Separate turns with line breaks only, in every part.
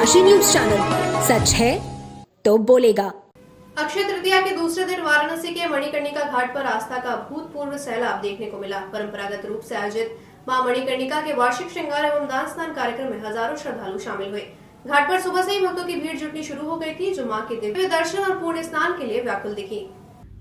Kashi news channel, सच है तो बोलेगा।
अक्षय तृतीया के दूसरे दिन वाराणसी के मणिकर्णिका घाट पर आस्था का भूतपूर्व सैलाब देखने को मिला। परंपरागत रूप से आयोजित मां मणिकर्णिका के वार्षिक श्रृंगार एवं दान स्नान कार्यक्रम में हजारों श्रद्धालु शामिल हुए। घाट पर सुबह से ही भक्तों की भीड़ जुटनी शुरू हो गई थी, जो मां के दिव्य दर्शन और पुण्य स्नान के लिए व्याकुल दिखी।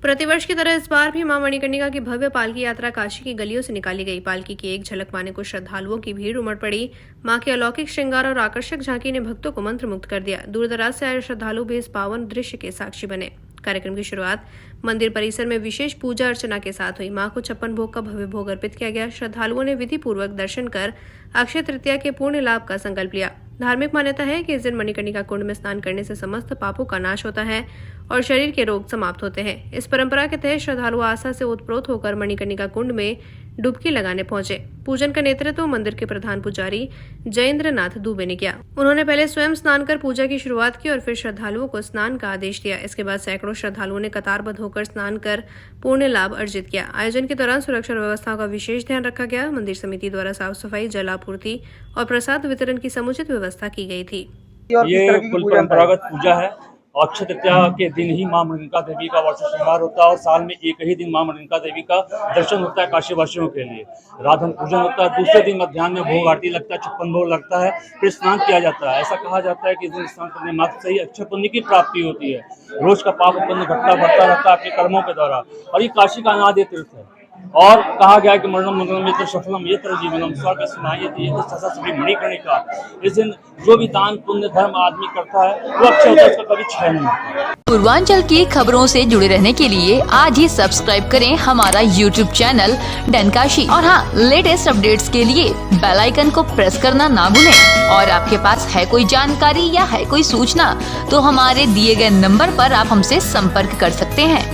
प्रतिवर्ष की तरह इस बार भी मां मणिकर्णिका की भव्य पालकी यात्रा काशी की गलियों से निकाली गई। पालकी की एक झलक पाने को श्रद्धालुओं की भीड़ उमड़ पड़ी। मां के अलौकिक श्रृंगार और आकर्षक झांकी ने भक्तों को मंत्रमुग्ध कर दिया। दूर दराज से आए श्रद्धालु भी इस पावन दृश्य के साक्षी बने। कार्यक्रम की शुरुआत मंदिर परिसर में विशेष पूजा अर्चना के साथ हुई। मां को 56 भोग का भव्य भोग अर्पित किया गया। श्रद्धालुओं ने विधि पूर्वक दर्शन कर अक्षय तृतीया के पुण्य लाभ का संकल्प लिया। धार्मिक मान्यता है कि इस दिन मणिकर्णिका कुंड में स्नान करने से समस्त पापों का नाश होता है और शरीर के रोग समाप्त होते हैं। इस परंपरा के तहत श्रद्धालु आस्था से ओतप्रोत होकर मणिकर्णिका कुंड में डुबकी लगाने पहुंचे। पूजन का नेतृत्व मंदिर के प्रधान पुजारी जयेंद्र नाथ दुबे ने किया। उन्होंने पहले स्वयं स्नान कर पूजा की शुरुआत की और फिर श्रद्धालुओं को स्नान का आदेश दिया। इसके बाद सैकड़ों श्रद्धालुओं ने कतारबद्ध होकर स्नान कर पुण्य लाभ अर्जित किया। आयोजन के दौरान सुरक्षा व्यवस्था का विशेष ध्यान रखा गया। मंदिर समिति द्वारा साफ सफाई, जल आपूर्ति और प्रसाद वितरण की समुचित व्यवस्था की गई थी।
ये कुल परंपरागत पूजा है। अक्षय तृतीया के दिन ही मां मणिकर्णिका देवी का वार्षिक श्रृंगार होता है और साल में एक ही दिन मां मणिकर्णिका देवी का दर्शन होता है काशी वासियों के लिए। राधन पूजन होता है, दूसरे दिन मध्याह्न में भोग आरती लगता है, 56 भोग लगता है, फिर स्नान किया जाता है। ऐसा कहा जाता है कि इस दिन स्नान करने मात्र से ही अक्षय पुण्य की प्राप्ति होती है। रोज का पाप पुण्य घटता बढ़ता रहता है आपके कर्मों के द्वारा। और ये काशी का अनादि तीर्थ है और कहा गया है कि मरणम मंगलम यत्र सफलम यत्र जीवनम स्वर्ग समायति यत्र श्री मणिकर्णिका। इस दिन जो भी दान पुण्य धर्म आदमी करता है वो अक्षय होता है, उसका कभी क्षय नहीं होता।
पूर्वांचल की खबरों से जुड़े रहने के लिए आज ही सब्सक्राइब करें हमारा YouTube चैनल डनकाशी और हाँ, लेटेस्ट अपडेट्स के लिए बेल आइकन को प्रेस करना ना भूलें। और आपके पास है कोई जानकारी या है कोई सूचना तो हमारे दिए गए नंबर पर आप हमसे संपर्क कर सकते हैं।